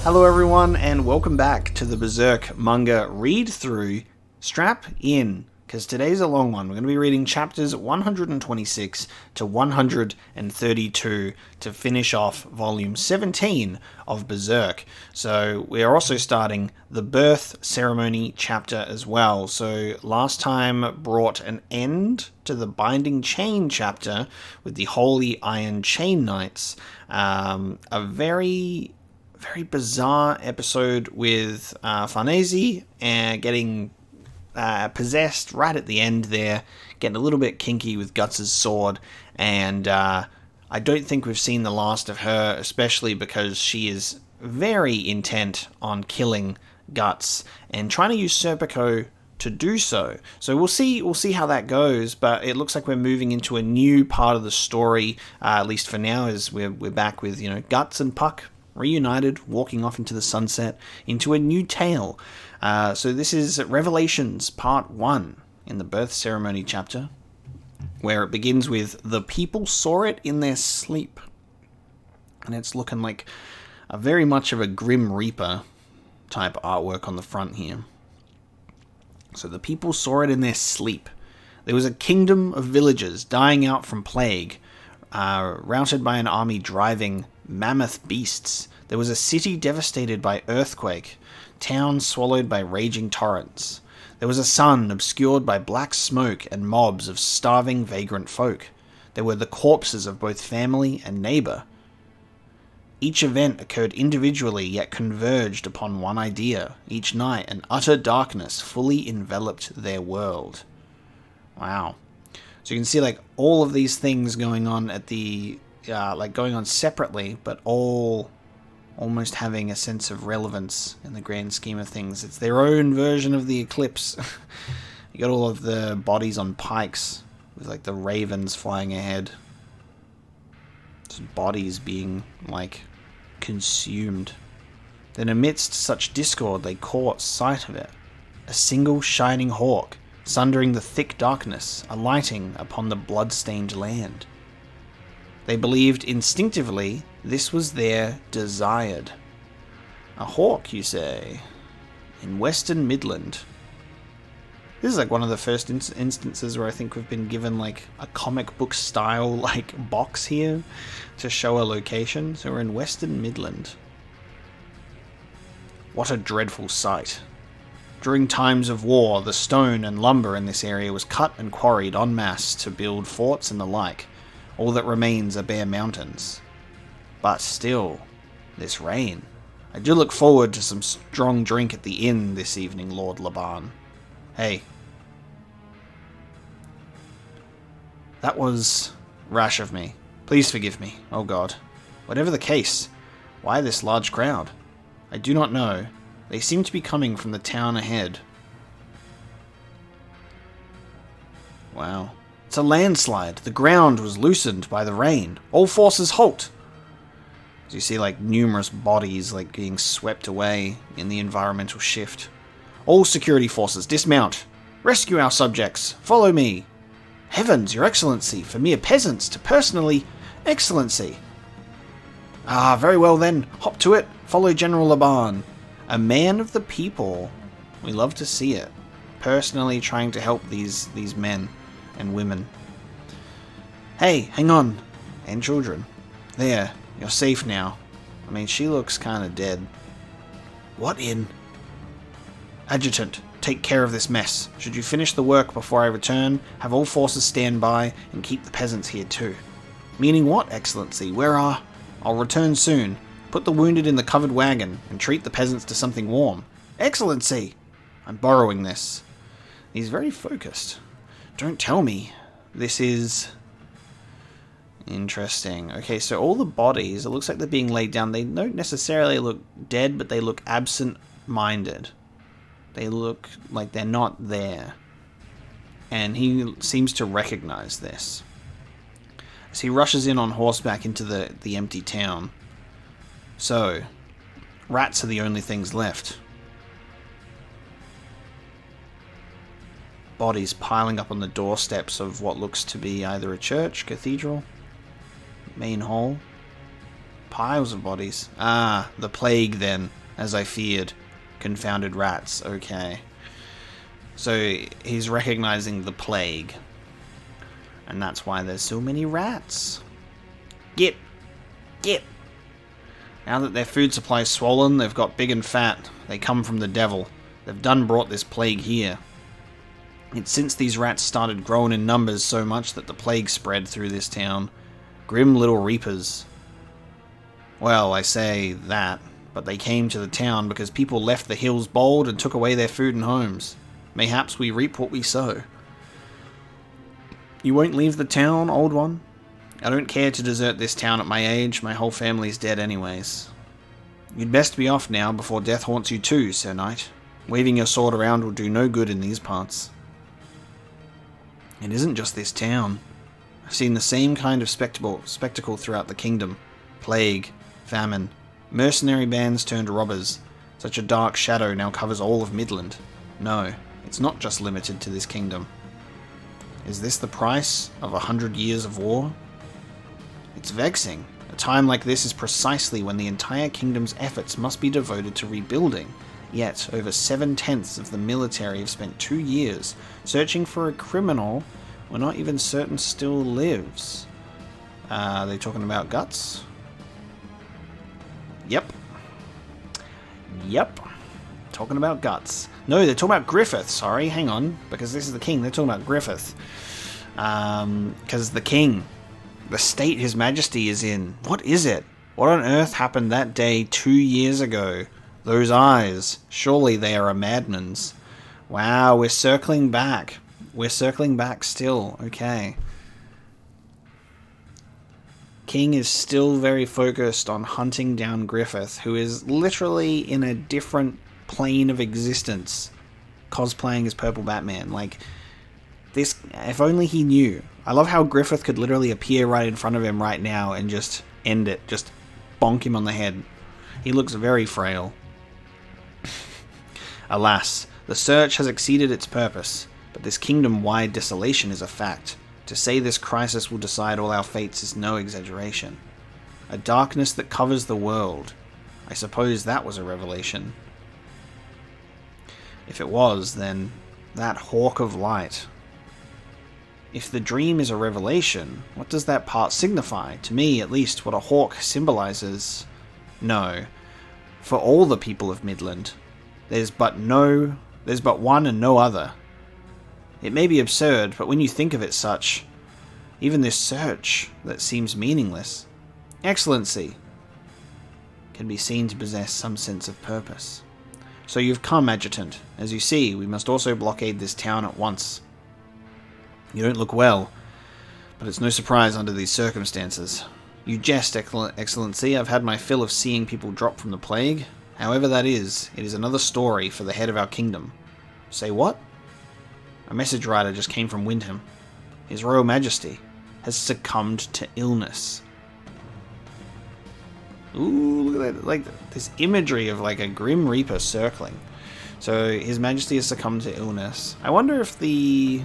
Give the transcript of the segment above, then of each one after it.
Hello everyone and welcome back to the Berserk manga read through. Strap in, because today's a long one. We're going to be reading chapters 126 to 132 to finish off volume 17 of Berserk. So we are also starting the birth ceremony chapter as well. So last time brought an end to the binding chain chapter with the Holy Iron Chain Knights. A very bizarre episode with Farnese getting possessed right at the end there, getting a little bit kinky with Guts' sword, and I don't think we've seen the last of her, especially because she is very intent on killing Guts and trying to use Serpico to do so. So we'll see how that goes, but it looks like we're moving into a new part of the story, at least for now, as we're back with, Guts and Puck reunited, walking off into the sunset, into a new tale. So this is Revelations Part 1 in the birth ceremony chapter, where it begins with, the people saw it in their sleep. And it's looking like a very much of a Grim Reaper type artwork on the front here. So the people saw it in their sleep. There was a kingdom of villagers dying out from plague, routed by an army driving mammoth beasts. There was a city devastated by earthquake, towns swallowed by raging torrents. There was a sun obscured by black smoke and mobs of starving vagrant folk. There were the corpses of both family and neighbor. Each event occurred individually yet converged upon one idea. Each night an utter darkness fully enveloped their world. Wow. So you can see all of these things going on at the going on separately, but all almost having a sense of relevance in the grand scheme of things. It's their own version of the eclipse. You got all of the bodies on pikes with the ravens flying ahead. Just bodies being consumed. Then amidst such discord they caught sight of it. A single shining hawk, sundering the thick darkness, alighting upon the blood-stained land. They believed instinctively this was their desired. A hawk, you say? In Western Midland. This is one of the first instances where I think we've been given a comic book style box here to show a location. So we're in Western Midland. What a dreadful sight. During times of war, the stone and lumber in this area was cut and quarried en masse to build forts and the like. All that remains are bare mountains. But still, this rain. I do look forward to some strong drink at the inn this evening, Lord Laban. Hey. That was rash of me. Please forgive me, oh God. Whatever the case, why this large crowd? I do not know. They seem to be coming from the town ahead. Wow. It's a landslide. The ground was loosened by the rain. All forces halt. As you see numerous bodies being swept away in the environmental shift. All security forces dismount. Rescue our subjects. Follow me. Heavens, your excellency, for mere peasants to personally excellency. Ah, very well then. Hop to it. Follow General Laban. A man of the people. We love to see it. Personally trying to help these men and women. Hey, hang on. And children. There, you're safe now. I mean, she looks kind of dead. What in? Adjutant, take care of this mess. Should you finish the work before I return, have all forces stand by and keep the peasants here too. Meaning what, Excellency? Where are... I'll return soon. Put the wounded in the covered wagon and treat the peasants to something warm. Excellency! I'm borrowing this. He's very focused. Don't tell me. This is... interesting. Okay, so all the bodies, it looks like they're being laid down. They don't necessarily look dead, but they look absent-minded. They look like they're not there. And he seems to recognize this. As he rushes in on horseback into the empty town. So, rats are the only things left. Bodies piling up on the doorsteps of what looks to be either a church, cathedral, main hall. Piles of bodies. Ah, the plague then, as I feared. Confounded rats, okay. So he's recognizing the plague. And that's why there's so many rats. Get! Get! Now that their food supply is swollen, they've got big and fat. They come from the devil. They've done brought this plague here. It's since these rats started growing in numbers so much that the plague spread through this town. Grim little reapers. Well, I say that, but they came to the town because people left the hills bold and took away their food and homes. Mayhaps we reap what we sow. You won't leave the town, old one? I don't care to desert this town at my age. My whole family's dead anyways. You'd best be off now before death haunts you too, Sir Knight. Waving your sword around will do no good in these parts. It isn't just this town. I've seen the same kind of spectacle throughout the kingdom. Plague, famine, mercenary bands turned robbers. Such a dark shadow now covers all of Midland. No, it's not just limited to this kingdom. Is this the price of 100 years of war? It's vexing. A time like this is precisely when the entire kingdom's efforts must be devoted to rebuilding. Yet, over 7/10 of the military have spent 2 years searching for a criminal we're not even certain still lives. Are they talking about Guts? Yep. Yep. Talking about Guts. No, they're talking about Griffith. Sorry, hang on. Because this is the king. They're talking about Griffith. Because the king, the state his majesty is in. What is it? What on earth happened that day 2 years ago? Those eyes. Surely they are a madman's. Wow, we're circling back. We're circling back still. Okay. King is still very focused on hunting down Griffith, who is literally in a different plane of existence, cosplaying as Purple Batman. Like, this, if only he knew. I love how Griffith could literally appear right in front of him right now and just end it, just bonk him on the head. He looks very frail. Alas, the search has exceeded its purpose, but this kingdom-wide desolation is a fact. To say this crisis will decide all our fates is no exaggeration. A darkness that covers the world. I suppose that was a revelation. If it was, then that hawk of light. If the dream is a revelation, what does that part signify? To me, at least, what a hawk symbolizes? No. For all the people of Midland, there's but one and no other. It may be absurd, but when you think of it such, even this search that seems meaningless, Excellency, can be seen to possess some sense of purpose. So you've come, Adjutant. As you see, we must also blockade this town at once. You don't look well, but it's no surprise under these circumstances. You jest, Excellency. I've had my fill of seeing people drop from the plague. However that is, it is another story for the head of our kingdom. Say what? A message rider just came from Wyndham. His Royal Majesty has succumbed to illness. Ooh, look at that. Like, this imagery of, like, a Grim Reaper circling. So, His Majesty has succumbed to illness. I wonder if the...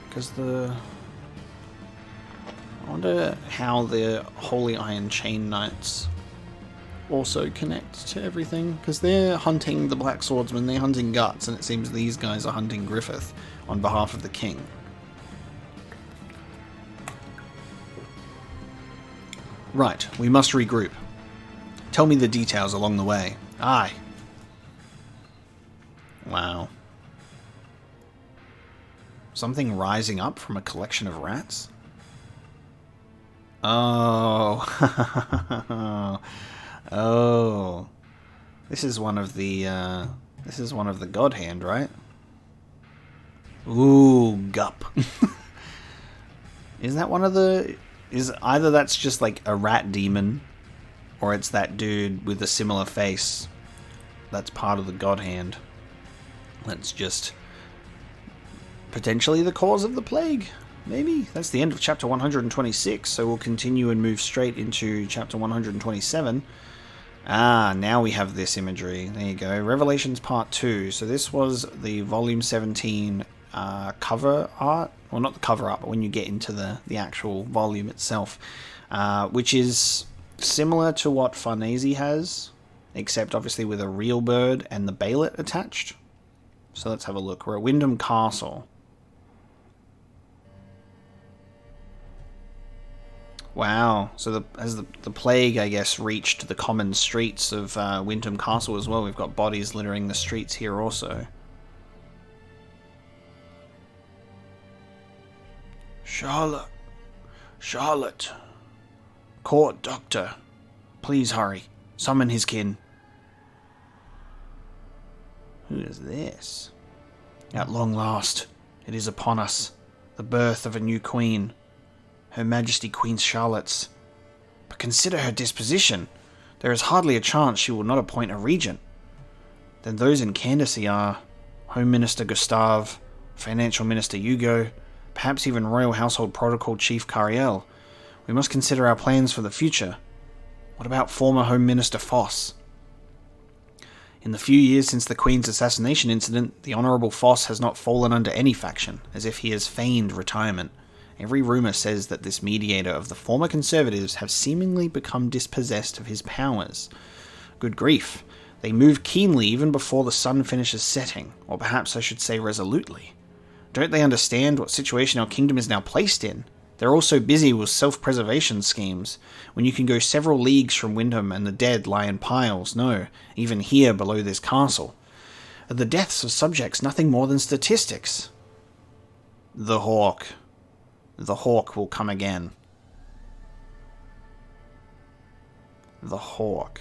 Because the... I wonder how the Holy Iron Chain Knights also connect to everything. Because they're hunting the Black Swordsman, they're hunting Guts, and it seems these guys are hunting Griffith on behalf of the king. Right, we must regroup. Tell me the details along the way. Aye. Wow. Something rising up from a collection of rats? Oh. Oh. This is one of the God Hand, right? Ooh, Gup. Is that one of the... Is either that's just like a rat demon, or it's that dude with a similar face that's part of the God Hand. That's just potentially the cause of the plague. Maybe. That's the end of chapter 126, so we'll continue and move straight into chapter 127. Ah, now we have this imagery. There you go. Revelations Part 2. So this was the Volume 17 cover art. Well, not the cover art, but when you get into the actual volume itself, which is similar to what Farnese has, except obviously with a real bird and the balet attached. So let's have a look. We're at Wyndham Castle. Wow. So as the plague, I guess, reached the common streets of Wyndham Castle as well, we've got bodies littering the streets here also. Charlotte. Court doctor. Please hurry. Summon his kin. Who is this? At long last, it is upon us. The birth of a new queen. Her Majesty Queen Charlotte's. But consider her disposition. There is hardly a chance she will not appoint a regent. Then those in candidacy are Home Minister Gustave, Financial Minister Hugo, perhaps even Royal Household Protocol Chief Cariel. We must consider our plans for the future. What about former Home Minister Foss? In the few years since the Queen's assassination incident, the Honourable Foss has not fallen under any faction, as if he has feigned retirement. Every rumour says that this mediator of the former Conservatives have seemingly become dispossessed of his powers. Good grief, they move keenly even before the sun finishes setting, or perhaps I should say resolutely. Don't they understand what situation our kingdom is now placed in? They're also busy with self-preservation schemes, when you can go several leagues from Wyndham and the dead lie in piles, no, even here below this castle. Are the deaths of subjects nothing more than statistics? The hawk. The hawk will come again. The hawk.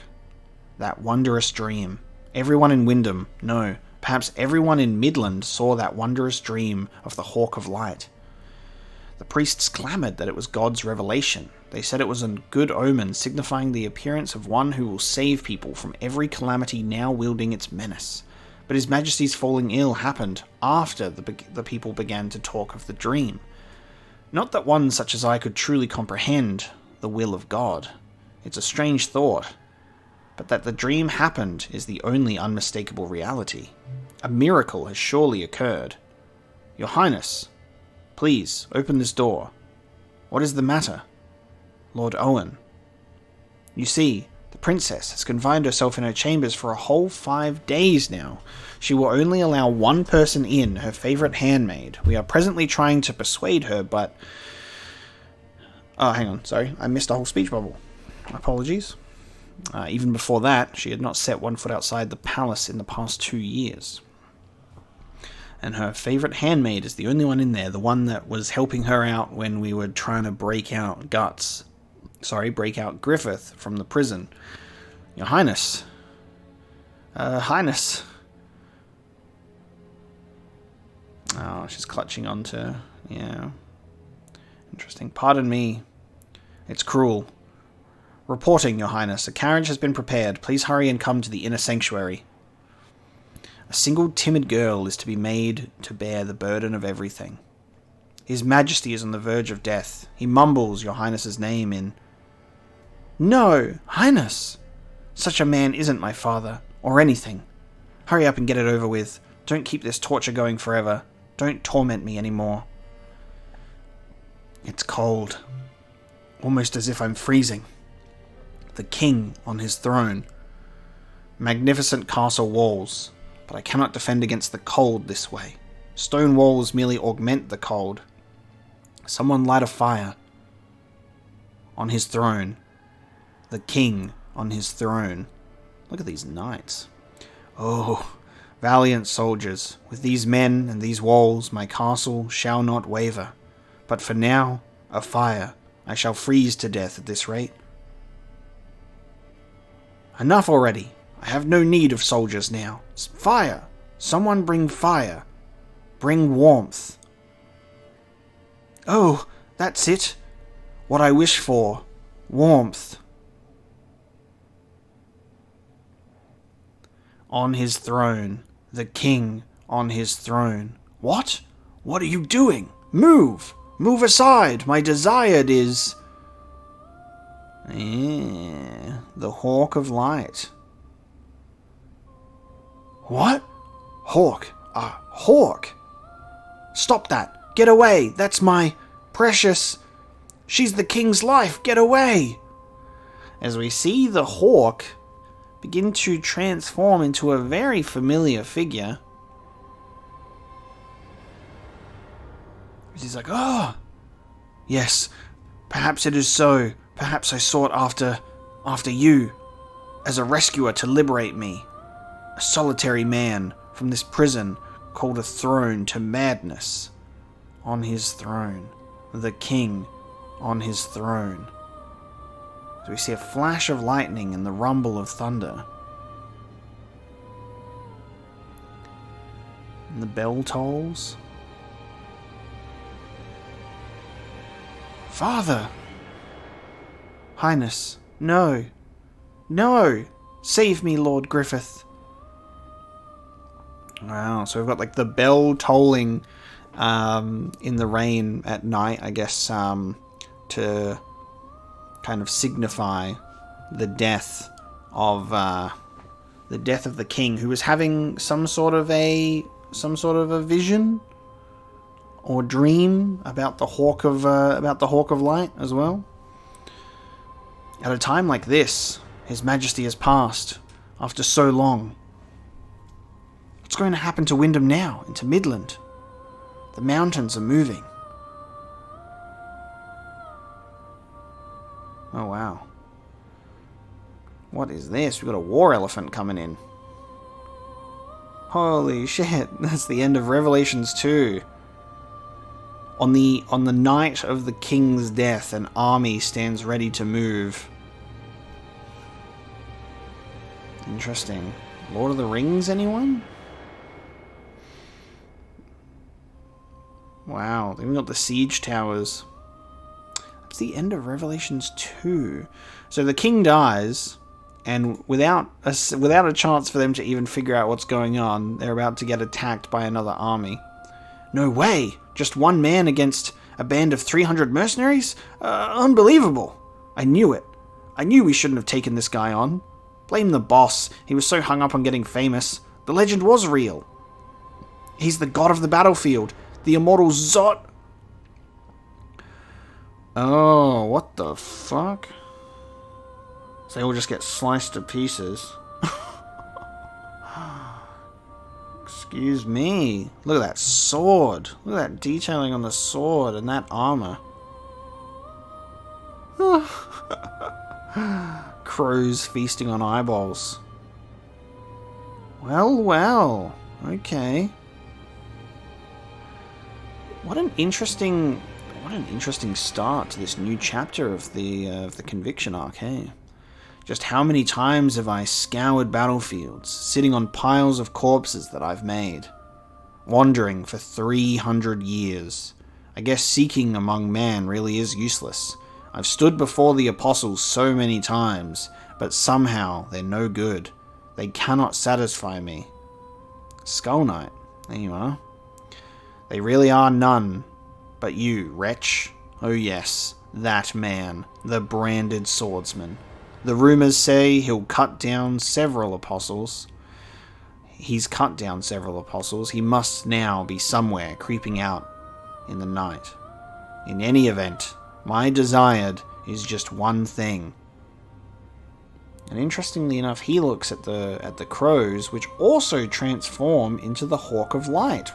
That wondrous dream. Everyone in Wyndham, no, perhaps everyone in Midland saw that wondrous dream of the hawk of light. The priests clamoured that it was God's revelation. They said it was a good omen, signifying the appearance of one who will save people from every calamity now wielding its menace. But His Majesty's falling ill happened after the people began to talk of the dream. Not that one such as I could truly comprehend the will of God. It's a strange thought. But that the dream happened is the only unmistakable reality. A miracle has surely occurred. Your Highness, please, open this door. What is the matter? Lord Owen. You see, the princess has confined herself in her chambers for a whole 5 days now. She will only allow one person in, her favourite handmaid. We are presently trying to persuade her, but... Oh, hang on, sorry. I missed a whole speech bubble. Apologies. Even before that, she had not set one foot outside the palace in the past 2 years. And her favourite handmaid is the only one in there, the one that was helping her out when we were trying to break out Griffith from the prison. Your Highness. Highness. Oh, she's clutching onto... Yeah. Interesting. Pardon me. It's cruel. Reporting, Your Highness. A carriage has been prepared. Please hurry and come to the inner sanctuary. A single timid girl is to be made to bear the burden of everything. His Majesty is on the verge of death. He mumbles Your Highness's name in... No, Highness! Such a man isn't my father, or anything. Hurry up and get it over with. Don't keep this torture going forever. Don't torment me anymore. It's cold. Almost as if I'm freezing. The king on his throne. Magnificent castle walls. But I cannot defend against the cold this way. Stone walls merely augment the cold. Someone light a fire. On his throne. The king on his throne. Look at these knights. Oh, valiant soldiers. With these men and these walls, my castle shall not waver. But for now, a fire. I shall freeze to death at this rate. Enough already. I have no need of soldiers now. Fire! Someone bring fire. Bring warmth. Oh, that's it. What I wish for. Warmth. On his throne. The king on his throne. What? What are you doing? Move! Move aside! My desired is... the Hawk of Light. What? Hawk. A hawk? Stop that! Get away! That's my precious... She's the king's life! Get away! As we see the hawk begin to transform into a very familiar figure. He's like, oh, yes, perhaps it is so. Perhaps I sought after you as a rescuer to liberate me, a solitary man from this prison called a throne to madness. On his throne, the king on his throne. So we see a flash of lightning and the rumble of thunder. And the bell tolls. Father! Highness, no. No! Save me, Lord Griffith. Wow, so we've got like the bell tolling in the rain at night, I guess, to kind of signify the death of the king, who was having some sort of a vision or dream about the hawk of light as well. At a time like this, His Majesty has passed after so long. What's going to happen to Wyndham now, into Midland? The mountains are moving. Oh wow. What is this? We've got a war elephant coming in. Holy shit, that's the end of Revelations 2. On the night of the king's death, an army stands ready to move. Interesting. Lord of the Rings, anyone? Wow, they've got the siege towers. That's the end of Revelations 2. So the king dies, and without a chance for them to even figure out what's going on, they're about to get attacked by another army. No way! Just one man against a band of 300 mercenaries? Unbelievable! I knew it. I knew we shouldn't have taken this guy on. Blame the boss. He was so hung up on getting famous. The legend was real. He's the god of the battlefield. The immortal Zodd. Oh, what the fuck? So they all just get sliced to pieces. Excuse me. Look at that sword. Look at that detailing on the sword and that armor. Crows feasting on eyeballs. Well, well. Okay. What an interesting start to this new chapter of the Conviction arc, hey? Just how many times have I scoured battlefields, sitting on piles of corpses that I've made, wandering for 300 years. I guess seeking among man really is useless. I've stood before the apostles so many times, but somehow they're no good. They cannot satisfy me. Skull Knight, there you are. They really are none but you, wretch. Oh yes, that man, the branded swordsman. The rumors say he'll cut down several apostles. He's cut down several apostles. He must now be somewhere creeping out in the night. In any event, my desired is just one thing. And interestingly enough, he looks at the crows, which also transform into the Hawk of Light.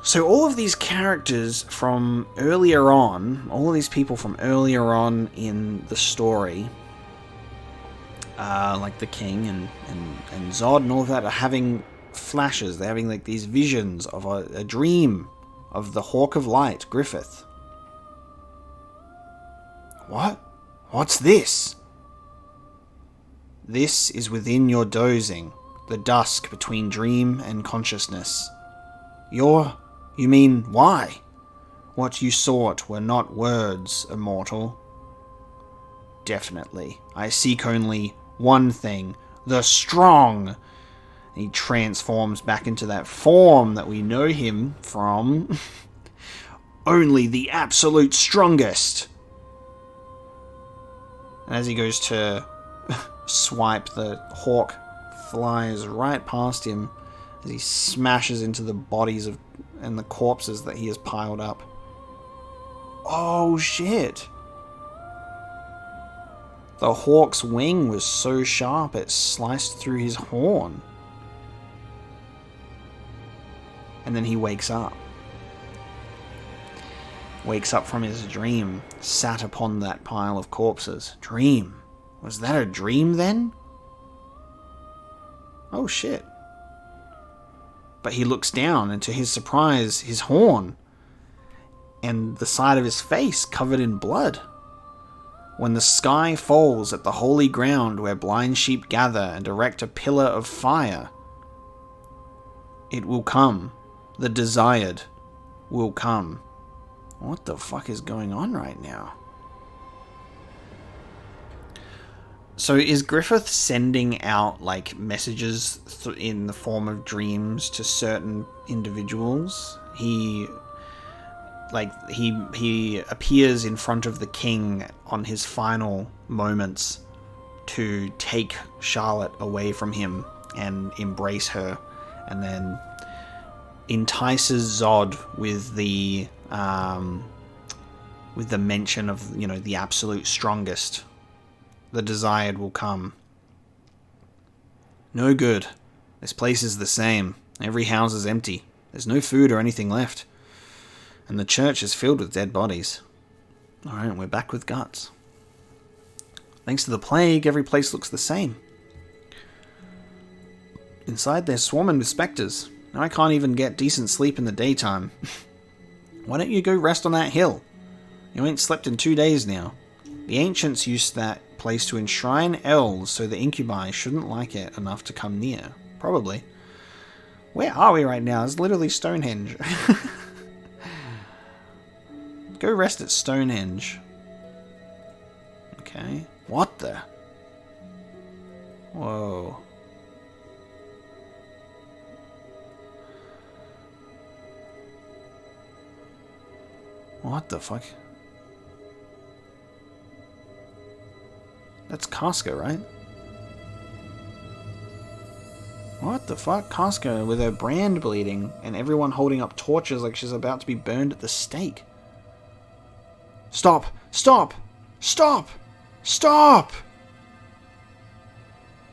So all of these characters from earlier on, all of these people from earlier on in the story, like the king and Zodd and all of that, are having flashes. They're having like these visions of a dream of the Hawk of Light, Griffith. What? What's this? This is within your dozing, the dusk between dream and consciousness. You mean why? What you sought were not words, immortal. Definitely. I seek only one thing, the strong. He transforms back into that form that we know him from. Only the absolute strongest. And as he goes to swipe, the hawk flies right past him as he smashes into the bodies of and the corpses that he has piled up. Oh shit! The hawk's wing was so sharp it sliced through his horn. And then he wakes up. Wakes up from his dream, sat upon that pile of corpses. Dream? Was that a dream then? Oh shit. But he looks down, and to his surprise, his horn and the side of his face covered in blood. When the sky falls at the holy ground where blind sheep gather and erect a pillar of fire, it will come. The desired will come. What the fuck is going on right now? So is Griffith sending out like messages in the form of dreams to certain individuals? He appears in front of the king on his final moments to take Charlotte away from him and embrace her, and then entices Zodd with the mention of, you know, the absolute strongest. The desired will come. No good. This place is the same. Every house is empty. There's no food or anything left. And the church is filled with dead bodies. Alright, we're back with guts. Thanks to the plague, every place looks the same. Inside they're swarming with spectres. Now I can't even get decent sleep in the daytime. Why don't you go rest on that hill? You ain't slept in 2 days now. The ancients used that place to enshrine elves so the incubi shouldn't like it enough to come near. Probably. Where are we right now? It's literally Stonehenge. Go rest at Stonehenge. Okay. What the? Whoa. What the fuck? That's Casca, right? What the fuck? Casca with her brand bleeding and everyone holding up torches like she's about to be burned at the stake. Stop! Stop! Stop! Stop!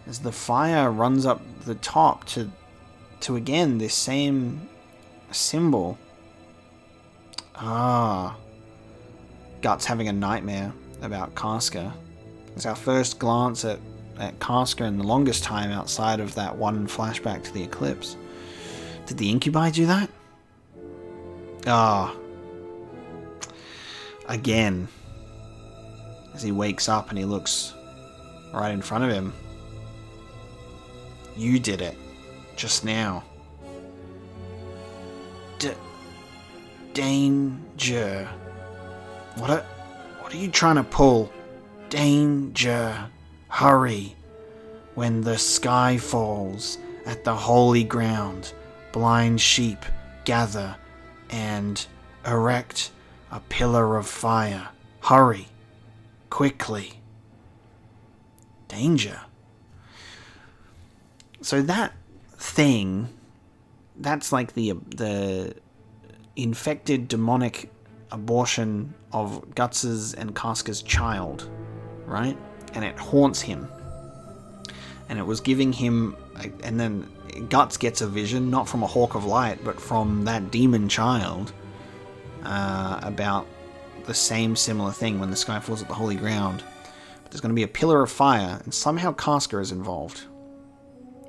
As the fire runs up the top to again this same symbol. Ah. Guts having a nightmare about Casca. It's our first glance at Casca in the longest time outside of that one flashback to the eclipse. Did the incubi do that? Ah. Again. As he wakes up and he looks right in front of him. You did it. Just now. Danger. What are you trying to pull? Danger. Hurry. When the sky falls at the holy ground, blind sheep gather and erect a pillar of fire. Hurry. Quickly. Danger. So that thing, that's like the infected demonic abortion of Guts's and Casca's child, right? And it haunts him. And it was giving him, and then Guts gets a vision, not from a hawk of light, but from that demon child, about the same similar thing when the sky falls at the holy ground. But there's going to be a pillar of fire, and somehow Casca is involved.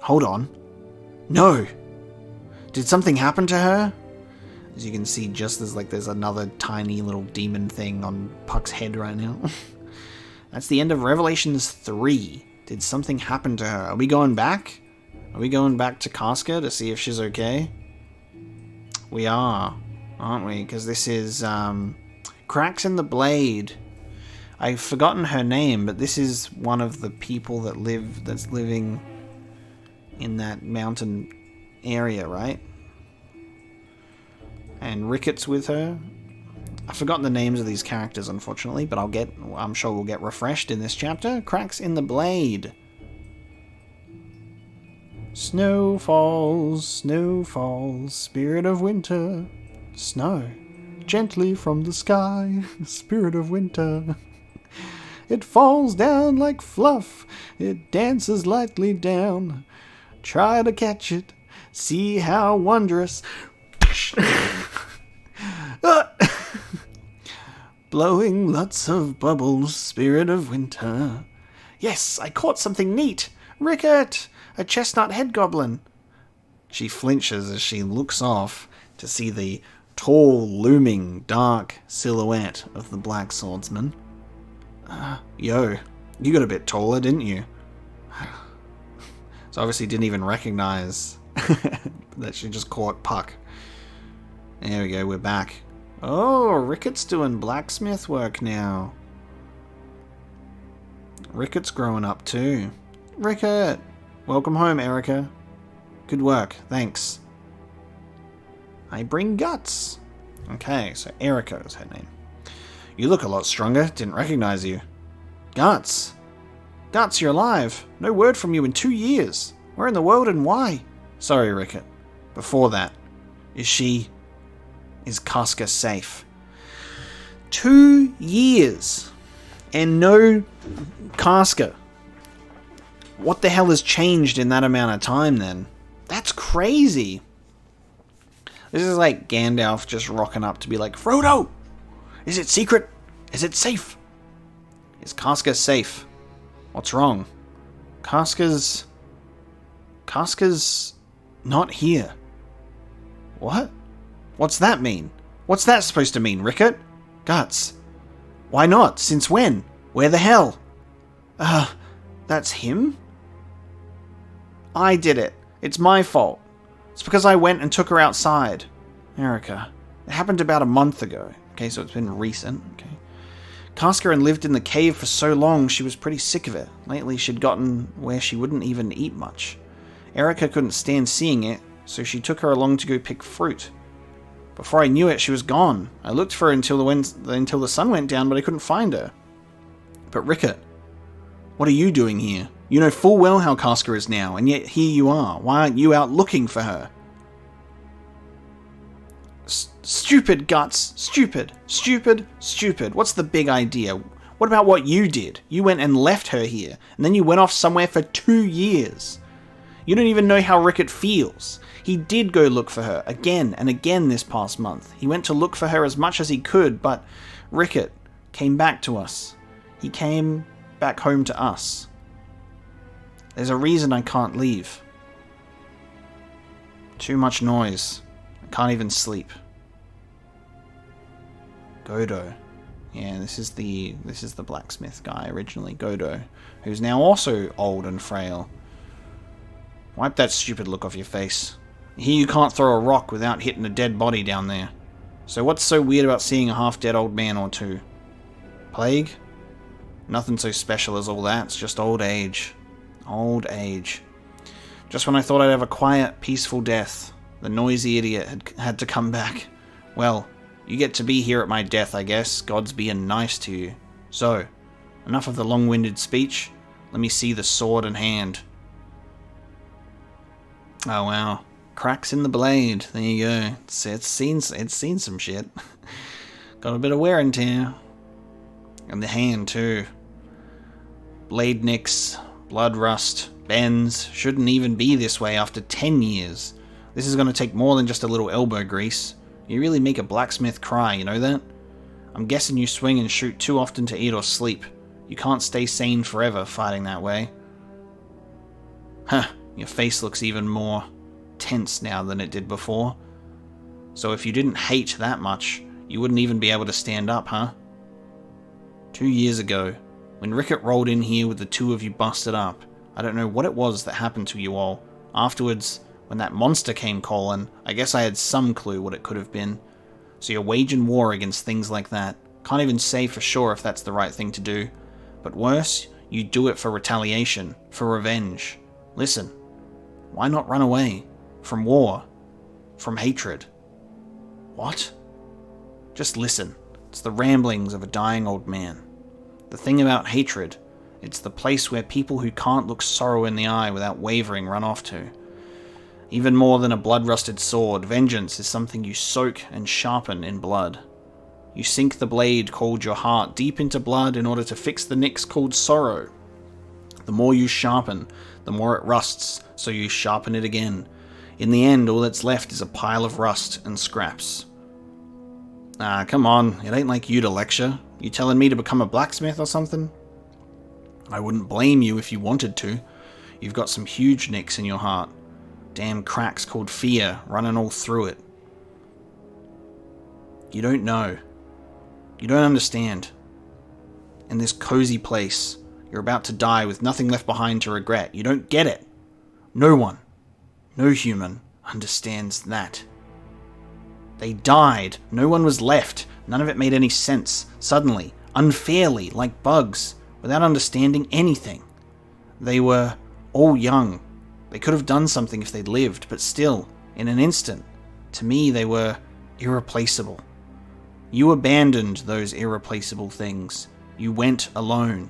Hold on. No! Did something happen to her? As you can see, just as like there's another tiny little demon thing on Puck's head right now. That's the end of Revelations 3. Did something happen to her? Are we going back? Are we going back to Casca to see if she's okay? We are, aren't we? Because this is Cracks in the Blade. I've forgotten her name, but this is one of the people that's living in that mountain area, right? And Ricketts with her. I've forgotten the names of these characters, unfortunately, but I'm sure we'll get refreshed in this chapter. Cracks in the Blade. Snow falls, spirit of winter. Snow, gently from the sky, spirit of winter. It falls down like fluff, it dances lightly down. Try to catch it, see how wondrous. Blowing lots of bubbles, spirit of winter. Yes, I caught something neat. Ricket! A chestnut head goblin. She flinches as she looks off to see the tall, looming, dark silhouette of the black swordsman. Yo, you got a bit taller, didn't you? So obviously didn't even recognize that she just caught Puck. There we go, we're back. Oh, Ricket's doing blacksmith work now. Ricket's growing up too. Ricket! Welcome home, Erica. Good work, thanks. I bring guts. Okay, so Erica is her name. You look a lot stronger, didn't recognize you. Guts! Guts, you're alive. No word from you in 2 years. Where in the world and why? Sorry, Ricket. Before that, is Casca safe? 2 years. And no Casca. What the hell has changed in that amount of time then? That's crazy. This is like Gandalf just rocking up to be like, Frodo! Is it secret? Is it safe? Is Casca safe? What's wrong? Casca's not here. What? What's that mean? What's that supposed to mean, Ricket? Guts. Why not? Since when? Where the hell? That's him? I did it. It's my fault. It's because I went and took her outside. Erica. It happened about a month ago. Okay, so it's been recent. Okay. Casca lived in the cave for so long, she was pretty sick of it. Lately, she'd gotten where she wouldn't even eat much. Erica couldn't stand seeing it, so she took her along to go pick fruit. Before I knew it, she was gone. I looked for her until the sun went down, but I couldn't find her. But Ricket, what are you doing here? You know full well how Casca is now, and yet here you are. Why aren't you out looking for her? Stupid, Guts. Stupid. What's the big idea? What about what you did? You went and left her here, and then you went off somewhere for 2 years. You don't even know how Ricket feels. He did go look for her again and again this past month. He went to look for her as much as he could, but Ricket came back to us. He came back home to us. There's a reason I can't leave. Too much noise. I can't even sleep. Godo. Yeah, this is the blacksmith guy originally, Godo, who's now also old and frail. Wipe that stupid look off your face. Here you can't throw a rock without hitting a dead body down there. So what's so weird about seeing a half-dead old man or two? Plague? Nothing so special as all that, it's just old age. Old age. Just when I thought I'd have a quiet, peaceful death, the noisy idiot had to come back. Well, you get to be here at my death, I guess. God's being nice to you. So, enough of the long-winded speech. Let me see the sword in hand. Oh wow. Cracks in the blade. There you go. It's seen some shit. Got a bit of wear and tear. And the hand too. Blade nicks, blood rust, bends. Shouldn't even be this way after 10 years. This is going to take more than just a little elbow grease. You really make a blacksmith cry, you know that? I'm guessing you swing and shoot too often to eat or sleep. You can't stay sane forever fighting that way. Huh, your face looks even more tense now than it did before. So if you didn't hate that much, you wouldn't even be able to stand up, huh? 2 years ago, when Ricket rolled in here with the two of you busted up, I don't know what it was that happened to you all. Afterwards, when that monster came calling, I guess I had some clue what it could have been. So you're waging war against things like that. Can't even say for sure if that's the right thing to do. But worse, you do it for retaliation, for revenge. Listen, why not run away? From war? From hatred? What? Just listen. It's the ramblings of a dying old man. The thing about hatred, it's the place where people who can't look sorrow in the eye without wavering run off to. Even more than a blood-rusted sword, vengeance is something you soak and sharpen in blood. You sink the blade called your heart deep into blood in order to fix the nicks called sorrow. The more you sharpen, the more it rusts, so you sharpen it again. In the end, all that's left is a pile of rust and scraps. Ah, come on, it ain't like you to lecture. You telling me to become a blacksmith or something? I wouldn't blame you if you wanted to. You've got some huge nicks in your heart. Damn cracks called fear running all through it. You don't know. You don't understand. In this cozy place, you're about to die with nothing left behind to regret. You don't get it. No one, no human, understands that. They died. No one was left. None of it made any sense. Suddenly, unfairly, like bugs, without understanding anything. They were all young. They could have done something if they'd lived, but still, in an instant, to me they were irreplaceable. You abandoned those irreplaceable things. You went alone.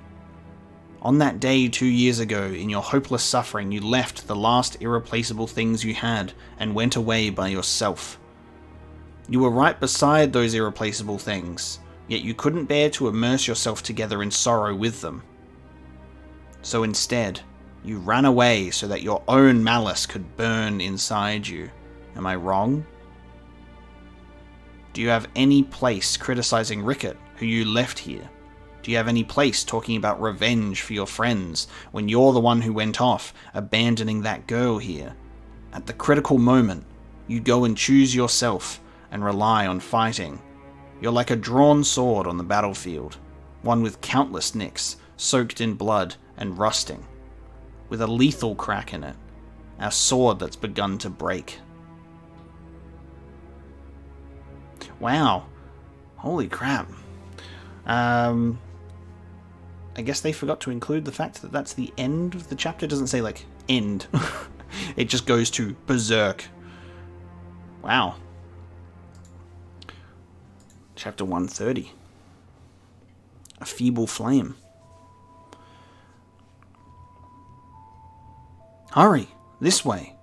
On that day 2 years ago, in your hopeless suffering, you left the last irreplaceable things you had and went away by yourself. You were right beside those irreplaceable things, yet you couldn't bear to immerse yourself together in sorrow with them. So instead, you ran away so that your own malice could burn inside you. Am I wrong? Do you have any place criticizing Rickett, who you left here? Do you have any place talking about revenge for your friends when you're the one who went off, abandoning that girl here? At the critical moment, you go and choose yourself and rely on fighting. You're like a drawn sword on the battlefield, one with countless nicks, soaked in blood and rusting, with a lethal crack in it, our sword that's begun to break. Wow. Holy crap. I guess they forgot to include the fact that that's the end of the chapter. It doesn't say, like, end. It just goes to Berserk. Wow. Chapter 130. A feeble flame. Hurry! This way.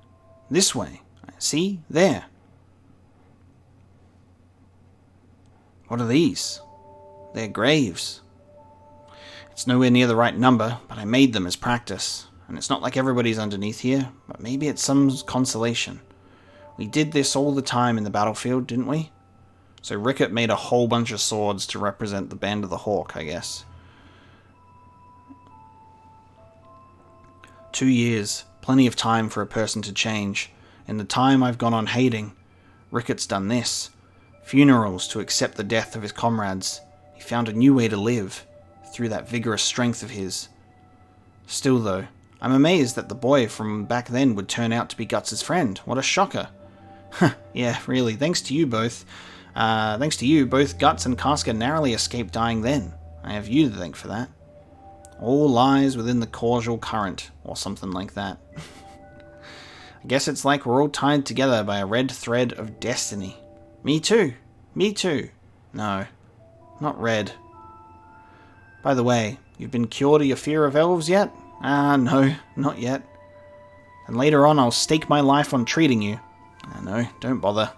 This way. See? There. What are these? They're graves. It's nowhere near the right number, but I made them as practice. And it's not like everybody's underneath here, but maybe it's some consolation. We did this all the time in the battlefield, didn't we? So Rickett made a whole bunch of swords to represent the Band of the Hawk, I guess. 2 years. Plenty of time for a person to change. In the time I've gone on hating, Rickett's done this. Funerals to accept the death of his comrades. He found a new way to live, through that vigorous strength of his. Still though, I'm amazed that the boy from back then would turn out to be Guts' friend. What a shocker. Yeah, really, thanks to you, both Guts and Casca narrowly escaped dying then. I have you to thank for that. All lies within the causal current, or something like that. I guess it's like we're all tied together by a red thread of destiny. Me too. Me too. No, not red. By the way, you've been cured of your fear of elves yet? No, not yet. And later on I'll stake my life on treating you. No, don't bother.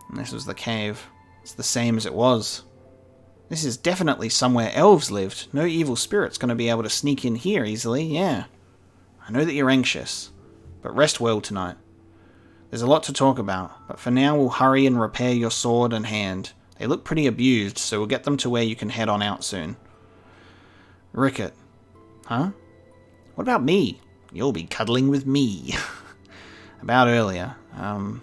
And this was the cave. It's the same as it was. This is definitely somewhere elves lived. No evil spirit's going to be able to sneak in here easily, yeah. I know that you're anxious, but rest well tonight. There's a lot to talk about, but for now we'll hurry and repair your sword and hand. They look pretty abused, so we'll get them to where you can head on out soon. Rickett. Huh? What about me? You'll be cuddling with me. About earlier. I'm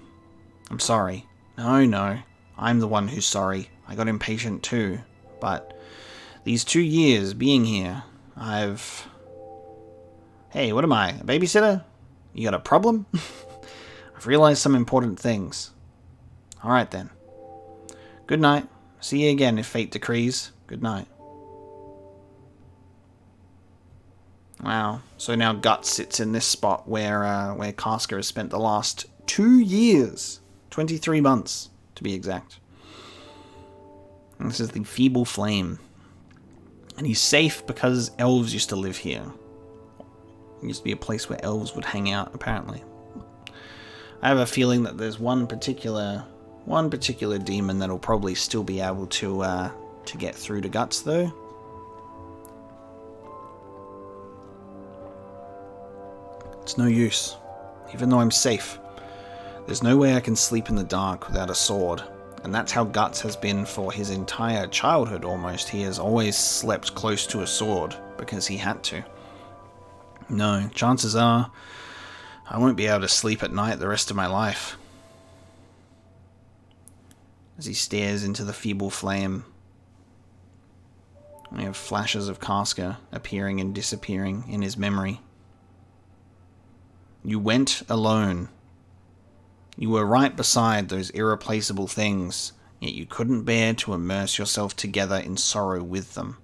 sorry. No. I'm the one who's sorry. I got impatient too. But these 2 years being here, Hey, what am I? A babysitter? You got a problem? I've realized some important things. Alright then. Good night. See you again if fate decrees. Good night. Wow. So now Guts sits in this spot where Casca has spent the last 2 years. 23 months, to be exact. And this is the feeble flame. And he's safe because elves used to live here. It used to be a place where elves would hang out, apparently. I have a feeling that there's one particular demon that'll probably still be able to get through to Guts, though. It's no use. Even though I'm safe, there's no way I can sleep in the dark without a sword. And that's how Guts has been for his entire childhood, almost. He has always slept close to a sword, because he had to. No, chances are, I won't be able to sleep at night the rest of my life. As he stares into the feeble flame, we have flashes of Casca appearing and disappearing in his memory. You went alone. You were right beside those irreplaceable things, yet you couldn't bear to immerse yourself together in sorrow with them.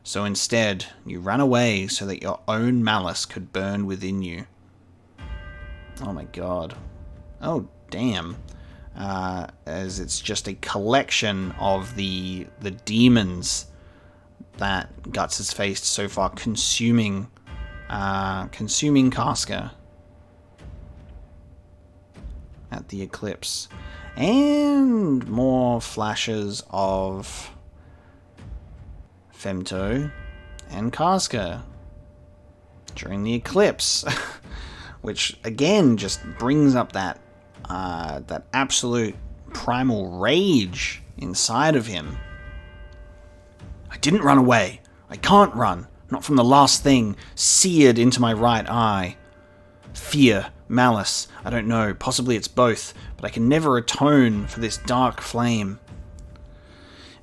So instead, you ran away so that your own malice could burn within you. Oh my god. Oh, damn. As it's just a collection of the demons that Guts has faced so far, consuming Casca at the eclipse. And more flashes of Femto and Casca during the eclipse, which again just brings up that absolute primal rage inside of him. I didn't run away. I can't run. Not from the last thing seared into my right eye. Fear, malice, I don't know. Possibly it's both, but I can never atone for this dark flame.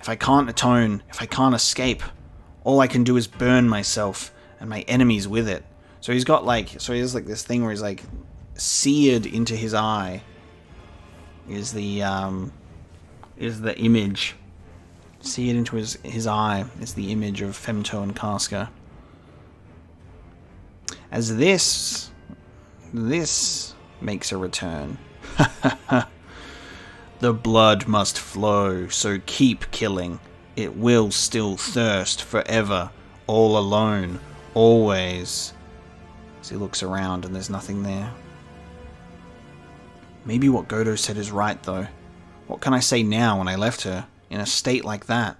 If I can't atone, if I can't escape, all I can do is burn myself and my enemies with it. So he's got he has this thing where he's like seared into his eye is the image. Seared into his eye is the image of Femto and Casca. As this makes a return. The blood must flow, so keep killing. It will still thirst forever, all alone, always. As he looks around and there's nothing there. Maybe what Godo said is right, though. What can I say now when I left her, in a state like that?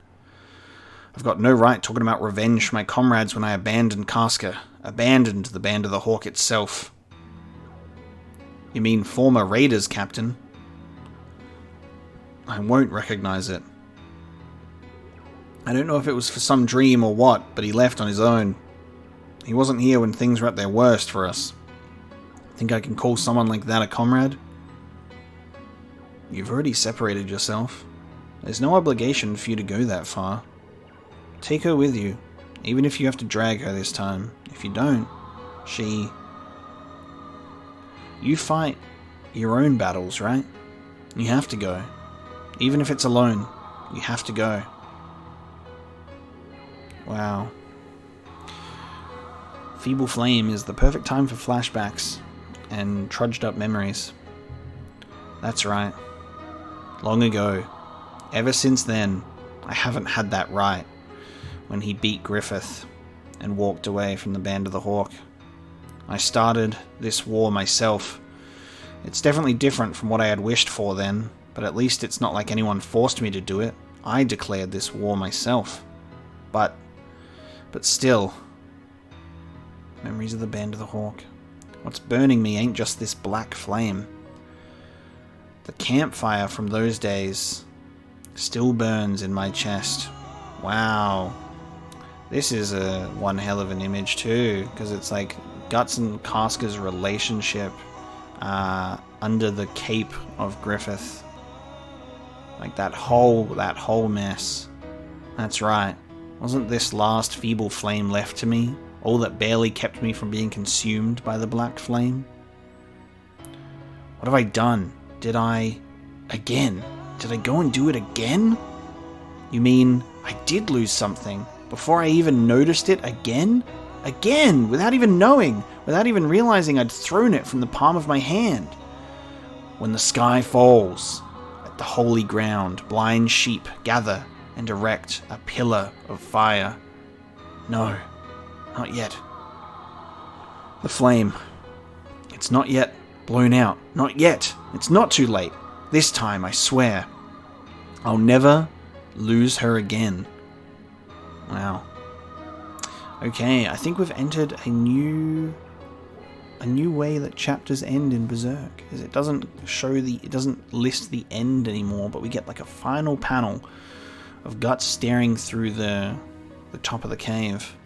I've got no right talking about revenge for my comrades when I abandoned Casca, abandoned the Band of the Hawk itself. You mean former Raiders, Captain? I won't recognize it. I don't know if it was for some dream or what, but he left on his own. He wasn't here when things were at their worst for us. Think I can call someone like that a comrade? You've already separated yourself. There's no obligation for you to go that far. Take her with you, even if you have to drag her this time. If you don't, You fight your own battles, right? You have to go. Even if it's alone, you have to go. Wow. Feeble Flame is the perfect time for flashbacks and trudged up memories. That's right. Long ago. Ever since then, I haven't had that right. When he beat Griffith and walked away from the Band of the Hawk. I started this war myself. It's definitely different from what I had wished for then, but at least it's not like anyone forced me to do it. I declared this war myself. But still. Memories of the Band of the Hawk. What's burning me ain't just this black flame. The campfire from those days still burns in my chest. Wow. This is one hell of an image too, because it's like Guts and Casca's relationship under the cape of Griffith. Like that whole mess. That's right. Wasn't this last feeble flame left to me all that barely kept me from being consumed by the black flame? What have I done? Did I go and do it again? You mean I did lose something before I even noticed it again? Again, without even knowing, without even realizing I'd thrown it from the palm of my hand. When the sky falls, at the holy ground, blind sheep gather and erect a pillar of fire. No, not yet. The flame. It's not yet blown out. Not yet. It's not too late. This time, I swear. I'll never lose her again. Wow. Okay, I think we've entered a new way that chapters end in Berserk. Is it doesn't list the end anymore, but we get like a final panel of Guts staring through the top of the cave,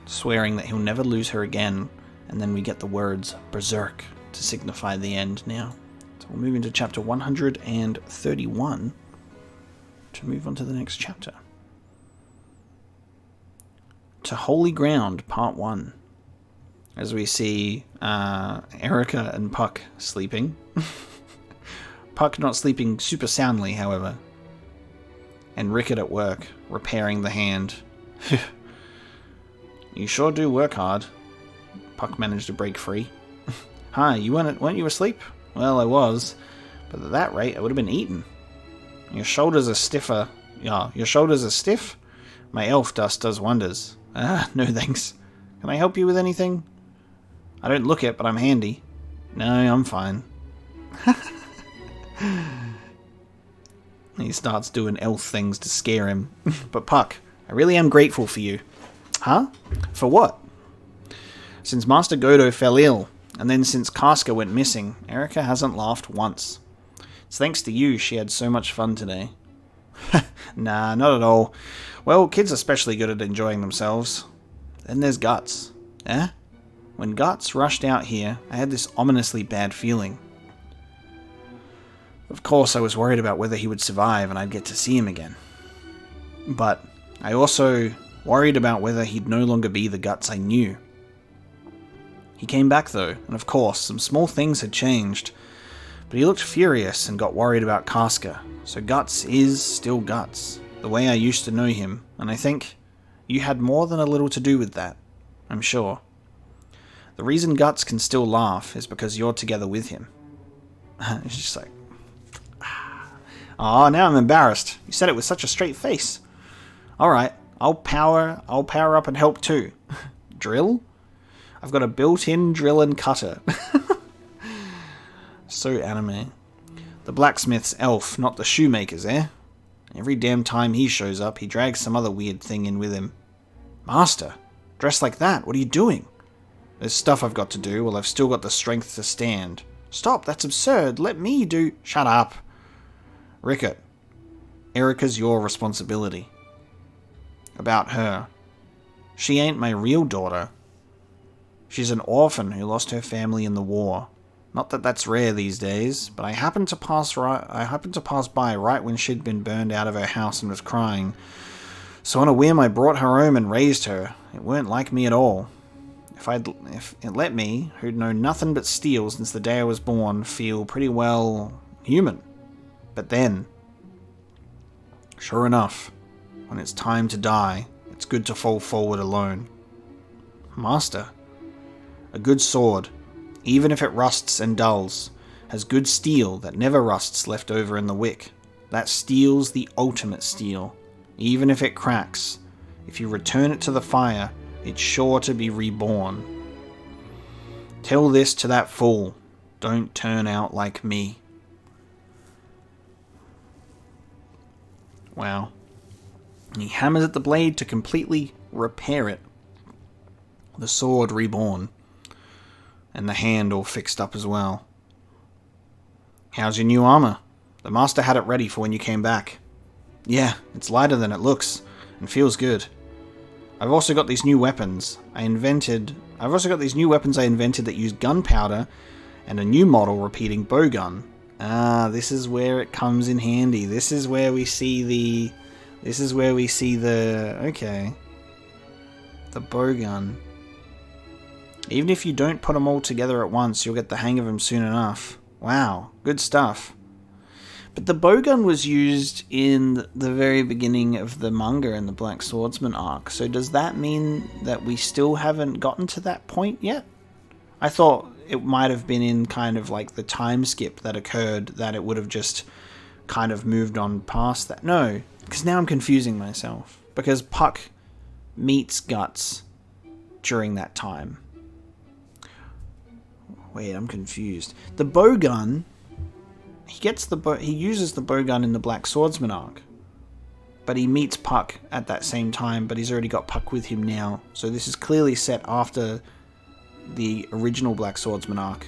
swearing that he'll never lose her again, and then we get the words Berserk to signify the end now. So we'll move into chapter 131 to move on to the next chapter. To Holy Ground, Part 1. As we see Erica and Puck sleeping. Puck not sleeping super soundly, however. And Rickett at work, repairing the hand. You sure do work hard. Puck managed to break free. Hi, weren't you asleep? Well, I was. But at that rate, I would have been eaten. Your shoulders are stiffer. Yeah, your shoulders are stiff? My elf dust does wonders. Ah, no thanks. Can I help you with anything? I don't look it, but I'm handy. No, I'm fine. He starts doing elf things to scare him. But Puck, I really am grateful for you. Huh? For what? Since Master Godo fell ill, and then since Casca went missing, Erica hasn't laughed once. It's thanks to you she had so much fun today. Nah, not at all. Well, kids are especially good at enjoying themselves. Then there's Guts. Eh? When Guts rushed out here, I had this ominously bad feeling. Of course, I was worried about whether he would survive and I'd get to see him again. But I also worried about whether he'd no longer be the Guts I knew. He came back though, and of course, some small things had changed. But he looked furious and got worried about Casca, so Guts is still Guts, the way I used to know him, and I think you had more than a little to do with that, I'm sure. The reason Guts can still laugh is because you're together with him. It's just like... Oh, now I'm embarrassed. You said it with such a straight face. Alright, I'll power up and help too. Drill? I've got a built-in drill and cutter. So anime. The blacksmith's elf, not the shoemaker's, eh? Every damn time he shows up, he drags some other weird thing in with him. Master, dressed like that, what are you doing? There's stuff I've got to do while I've still got the strength to stand. Stop, that's absurd. Let me do... Shut up. Rickett, Erica's your responsibility. About her. She ain't my real daughter. She's an orphan who lost her family in the war. Not that that's rare these days, but I happened to pass by right when she'd been burned out of her house and was crying. So on a whim I brought her home and raised her. It weren't like me at all. If it let me, who'd known nothing but steel since the day I was born, feel pretty well human. But then, sure enough, when it's time to die, it's good to fall forward alone. Master, a good sword, even if it rusts and dulls, has good steel that never rusts left over in the wick. That steel's the ultimate steel. Even if it cracks, if you return it to the fire, it's sure to be reborn. Tell this to that fool. Don't turn out like me. Wow. And he hammers at the blade to completely repair it. The sword reborn. And the hand all fixed up as well. How's your new armor? The master had it ready for when you came back. Yeah, it's lighter than it looks, and feels good. I've also got these new weapons I invented that use gunpowder and a new model repeating bowgun. Ah, this is where it comes in handy. This is where we see the... Okay. The bowgun. Even if you don't put them all together at once, you'll get the hang of them soon enough. Wow, good stuff. But the bowgun was used in the very beginning of the manga in the Black Swordsman arc, so does that mean that we still haven't gotten to that point yet? I thought it might have been in kind of like the time skip that occurred, that it would have just kind of moved on past that. No, because now I'm confusing myself. Because Puck meets Guts during that time. Wait, I'm confused. The bow gun... He uses the bow gun in the Black Swordsman arc. But he meets Puck at that same time, but he's already got Puck with him now. So this is clearly set after the original Black Swordsman arc.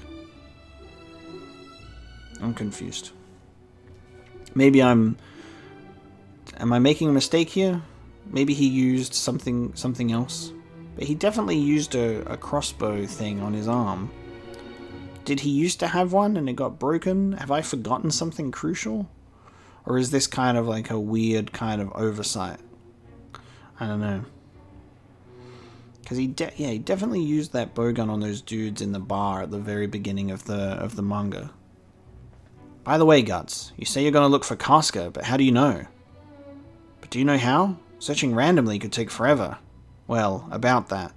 I'm confused. Maybe am I making a mistake here? Maybe he used something else. But he definitely used a crossbow thing on his arm. Did he used to have one and it got broken? Have I forgotten something crucial? Or is this kind of like a weird kind of oversight? I don't know. Because he definitely used that bowgun on those dudes in the bar at the very beginning of the manga. By the way, Guts, you say you're going to look for Casca, but how do you know? But do you know how? Searching randomly could take forever. Well, about that.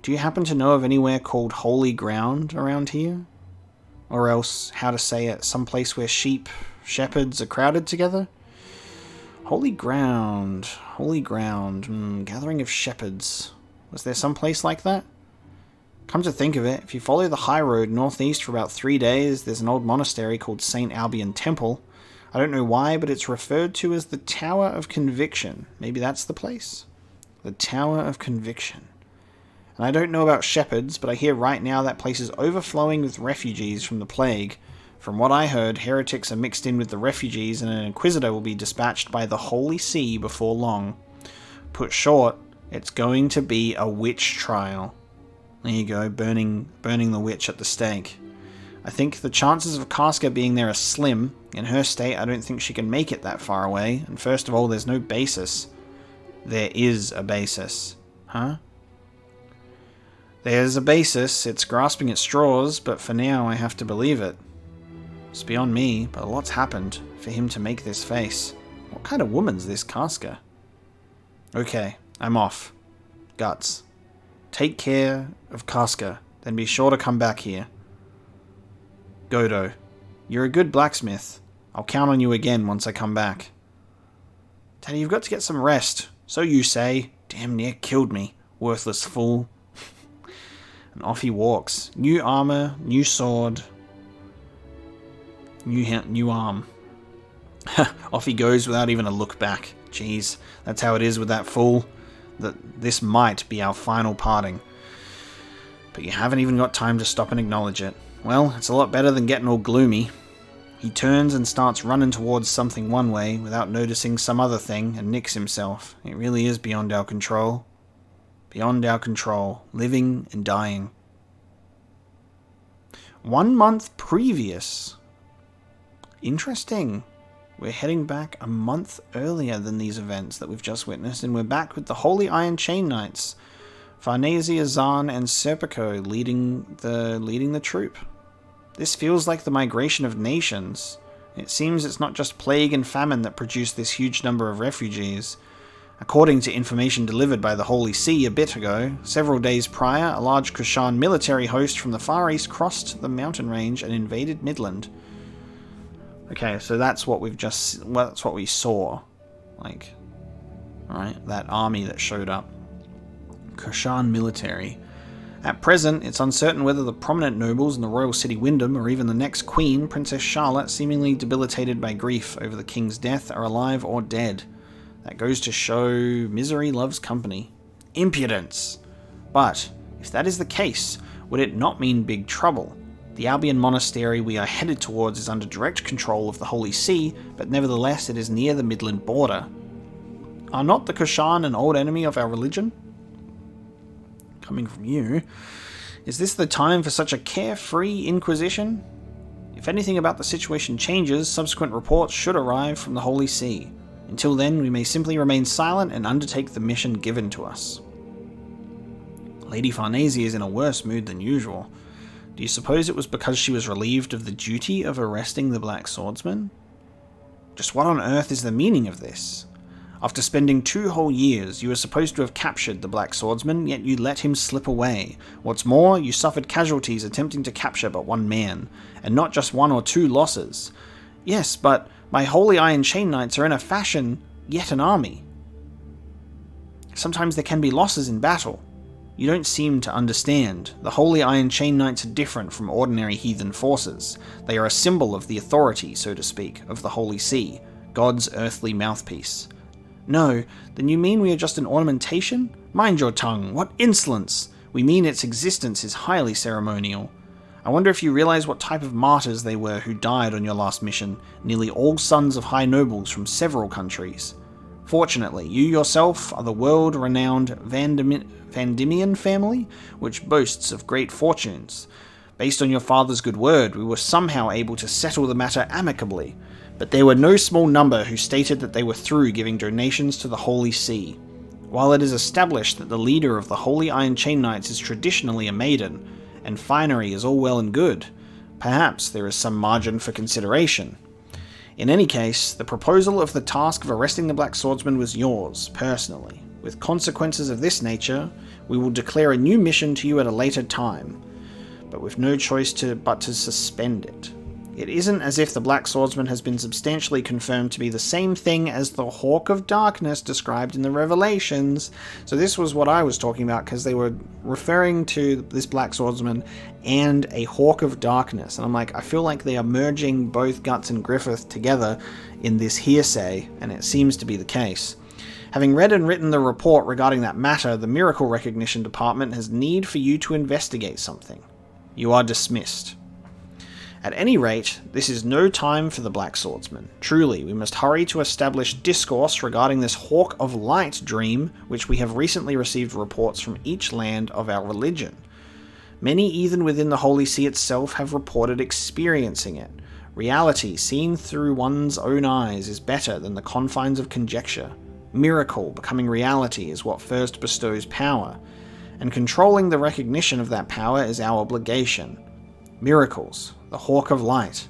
Do you happen to know of anywhere called Holy Ground around here? Or else, how to say it, someplace where shepherds are crowded together? Holy ground. Gathering of shepherds. Was there some place like that? Come to think of it, if you follow the high road northeast for about 3 days, there's an old monastery called St. Albion Temple. I don't know why, but it's referred to as the Tower of Conviction. Maybe that's the place? The Tower of Conviction. And I don't know about shepherds, but I hear right now that place is overflowing with refugees from the plague. From what I heard, heretics are mixed in with the refugees, and an inquisitor will be dispatched by the Holy See before long. Put short, it's going to be a witch trial. There you go, burning the witch at the stake. I think the chances of Casca being there are slim. In her state, I don't think she can make it that far away. And first of all, there's no basis. There is a basis. Huh? There's a basis. It's grasping at straws, but for now, I have to believe it. It's beyond me, but a lot's happened for him to make this face. What kind of woman's this Casca? Okay, I'm off. Guts. Take care of Casca, then be sure to come back here. Godo. You're a good blacksmith. I'll count on you again once I come back. Daddy, you've got to get some rest. So you say. Damn near killed me. Worthless fool. And off he walks. New armor, new sword. New arm. Off he goes without even a look back. Jeez, that's how it is with that fool. That this might be our final parting. But you haven't even got time to stop and acknowledge it. Well, it's a lot better than getting all gloomy. He turns and starts running towards something one way without noticing some other thing and nicks himself. It really is beyond our control. Beyond our control. Living and dying. 1 month previous. Interesting. We're heading back a month earlier than these events that we've just witnessed, and we're back with the Holy Iron Chain Knights. Farnesia, Zahn, and Serpico leading the troop. This feels like the migration of nations. It seems it's not just plague and famine that produced this huge number of refugees. According to information delivered by the Holy See a bit ago, several days prior, a large Kushan military host from the Far East crossed the mountain range and invaded Midland. Okay, so that's what that's what we saw. Like, alright, that army that showed up. Kushan military. At present, it's uncertain whether the prominent nobles in the royal city Wyndham, or even the next queen, Princess Charlotte, seemingly debilitated by grief over the king's death, are alive or dead. That goes to show misery loves company. Impudence! But, if that is the case, would it not mean big trouble? The Albion Monastery we are headed towards is under direct control of the Holy See, but nevertheless it is near the Midland border. Are not the Kushan an old enemy of our religion? Coming from you, is this the time for such a carefree inquisition? If anything about the situation changes, subsequent reports should arrive from the Holy See. Until then, we may simply remain silent and undertake the mission given to us. Lady Farnese is in a worse mood than usual. Do you suppose it was because she was relieved of the duty of arresting the Black Swordsman? Just what on earth is the meaning of this? After spending 2 whole years, you were supposed to have captured the Black Swordsman, yet you let him slip away. What's more, you suffered casualties attempting to capture but 1 man, and not just 1 or 2 losses. Yes, but my Holy Iron Chain Knights are in a fashion yet an army. Sometimes there can be losses in battle. You don't seem to understand. The Holy Iron Chain Knights are different from ordinary heathen forces. They are a symbol of the authority, so to speak, of the Holy See, God's earthly mouthpiece. No, then you mean we are just an ornamentation? Mind your tongue, what insolence! We mean its existence is highly ceremonial. I wonder if you realize what type of martyrs they were who died on your last mission, nearly all sons of high nobles from several countries. Fortunately, you yourself are the world-renowned Vandimian family, which boasts of great fortunes. Based on your father's good word, we were somehow able to settle the matter amicably, but there were no small number who stated that they were through giving donations to the Holy See. While it is established that the leader of the Holy Iron Chain Knights is traditionally a maiden, and finery is all well and good, perhaps there is some margin for consideration. In any case, the proposal of the task of arresting the Black Swordsman was yours, personally. With consequences of this nature, we will declare a new mission to you at a later time, but with no choice but to suspend it. It isn't as if the Black Swordsman has been substantially confirmed to be the same thing as the Hawk of Darkness described in the Revelations. So this was what I was talking about, because they were referring to this Black Swordsman and a Hawk of Darkness. And I'm like, I feel like they are merging both Guts and Griffith together in this hearsay, and it seems to be the case. Having read and written the report regarding that matter, the Miracle Recognition Department has need for you to investigate something. You are dismissed. At any rate, this is no time for the Black Swordsman. Truly, we must hurry to establish discourse regarding this Hawk of Light dream, which we have recently received reports from each land of our religion. Many even within the Holy See itself have reported experiencing it. Reality seen through one's own eyes is better than the confines of conjecture. Miracle becoming reality is what first bestows power, and controlling the recognition of that power is our obligation. Miracles, the Hawk of Light.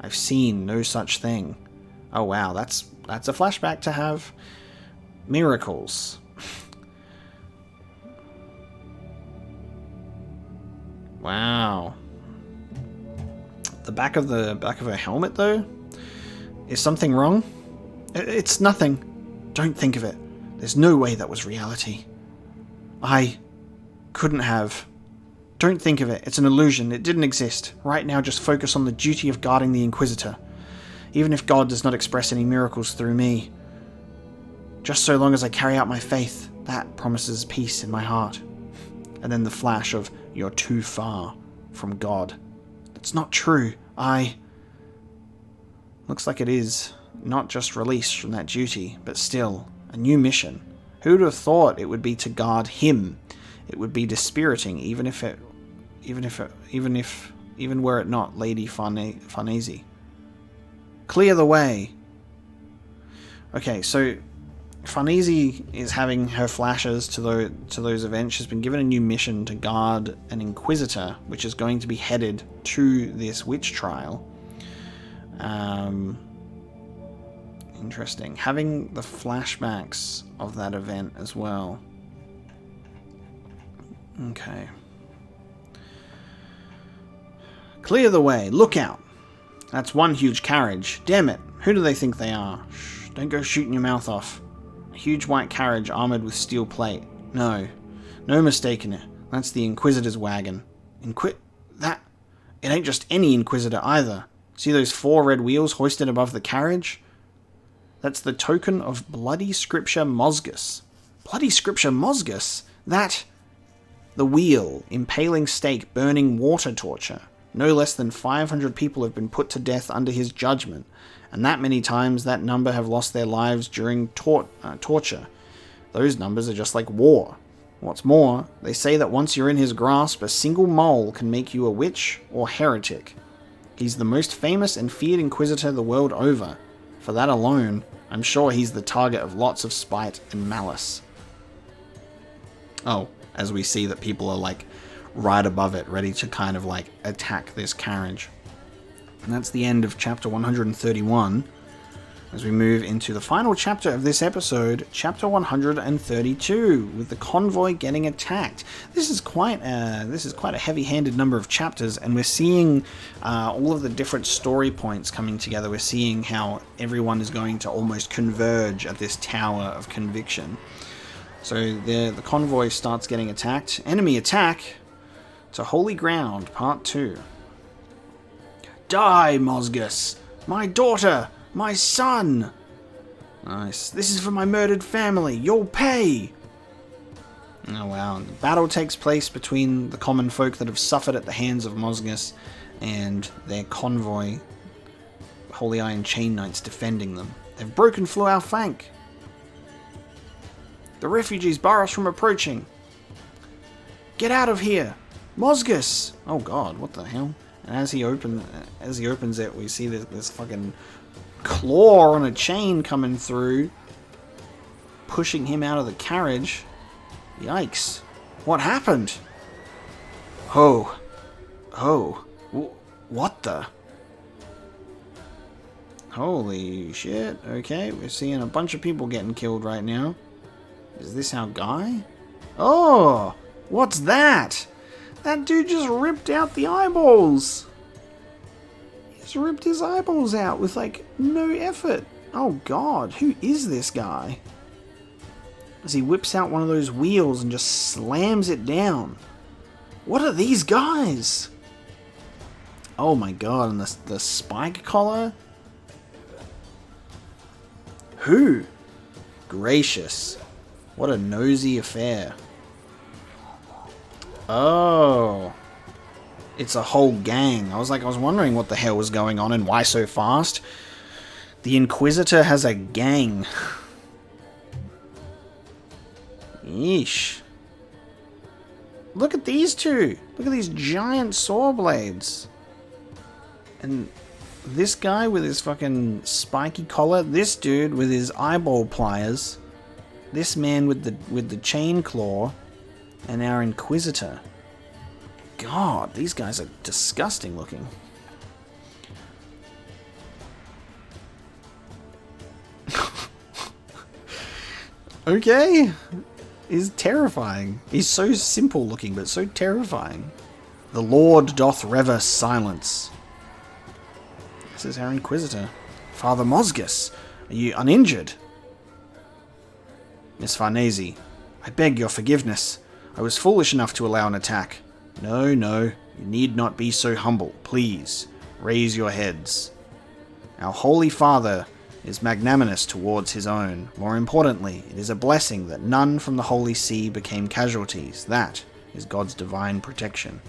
I've seen no such thing. Oh wow, that's a flashback to have. Miracles. Wow. The back of her helmet though? Is something wrong? It's nothing. Don't think of it. There's no way that was reality. I couldn't have. Don't think of it. It's an illusion. It didn't exist. Right now, just focus on the duty of guarding the Inquisitor. Even if God does not express any miracles through me. Just so long as I carry out my faith, that promises peace in my heart. And then the flash of, you're too far from God. That's not true. Looks like it is. Not just released from that duty, but still, a new mission. Who would have thought it would be to guard him? It would be dispiriting, even were it not Lady Farnese. Clear the way. Okay, so Farnese is having her flashes to those events. She's been given a new mission to guard an Inquisitor, which is going to be headed to this witch trial. Interesting. Having the flashbacks of that event as well. Okay. Clear the way. Look out. That's one huge carriage. Damn it. Who do they think they are? Shh, don't go shooting your mouth off. A huge white carriage armored with steel plate. No mistaking it. That's the Inquisitor's wagon. It ain't just any Inquisitor either. See those 4 red wheels hoisted above the carriage? That's the token of Bloody Scripture Mosgus. Bloody Scripture Mosgus? That... The wheel, impaling stake, burning water torture. No less than 500 people have been put to death under his judgment, and that many times that number have lost their lives during torture. Those numbers are just like war. What's more, they say that once you're in his grasp, a single mole can make you a witch or heretic. He's the most famous and feared Inquisitor the world over. For that alone, I'm sure he's the target of lots of spite and malice. Oh, as we see that people are like right above it, ready to kind of like attack this carriage. And that's the end of chapter 131. As we move into the final chapter of this episode, chapter 132, with the convoy getting attacked. This is quite a heavy-handed number of chapters, and we're seeing all of the different story points coming together. We're seeing how everyone is going to almost converge at this tower of conviction. So the convoy starts getting attacked. Enemy attack to Holy Ground, Part 2. Die, Mosgus! My daughter! My son! Nice. This is for my murdered family. You'll pay! Oh wow. The battle takes place between the common folk that have suffered at the hands of Mosgus and their convoy, Holy Iron Chain Knights, defending them. They've broken through our flank. The refugees bar us from approaching. Get out of here! Mosgus! Oh god, what the hell? And as he opens it, we see this fucking claw on a chain coming through, pushing him out of the carriage. Yikes. What happened? Oh. Oh. What the? Holy shit. Okay, we're seeing a bunch of people getting killed right now. Is this our guy? Oh! What's that? That dude just ripped out the eyeballs. He just ripped his eyeballs out with, like, no effort. Oh god, who is this guy? As he whips out one of those wheels and just slams it down. What are these guys? Oh my god, and the spike collar? Who? Gracious. What a nosy affair. Oh. It's a whole gang. I was wondering what the hell was going on and why so fast. The Inquisitor has a gang. Yeesh. Look at these two. Look at these giant saw blades. And this guy with his fucking spiky collar. This dude with his eyeball pliers. This man with the chain claw. And our Inquisitor. God, these guys are disgusting looking. Okay. He's terrifying. He's so simple looking, but so terrifying. The Lord doth rever silence. This is our Inquisitor. Father Mosgus, are you uninjured? Miss Farnese, I beg your forgiveness. I was foolish enough to allow an attack. No, you need not be so humble. Please, raise your heads. Our Holy Father is magnanimous towards his own. More importantly, it is a blessing that none from the Holy See became casualties. That is God's divine protection.